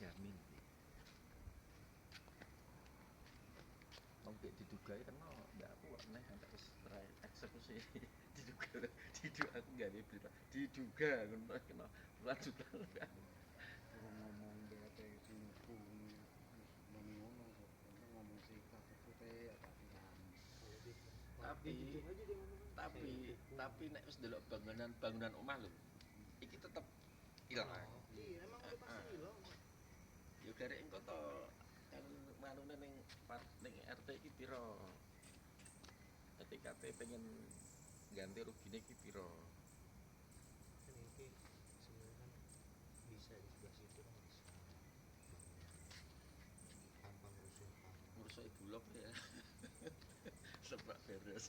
dijamin. Mungkin diduga kan nggak aku aneh sampai eksekusi diduga aku nggak ada berita diduga kena lanjutan kan ngomong BAT sinuku muni ngono kok ngomong sih aku teh atiran tapi nek wis delok bangunan omah lho iki tetep ilang. Iya emang udah pasti ilang. Ya garek engko to kan manune ning RT iki pira? TKT pengen ganti rugine iki pira? Kan ini sebenarnya kan bisa di sebelah situ kan bisa tanpa merusuh Ngurus bulog ya. Sebab beres.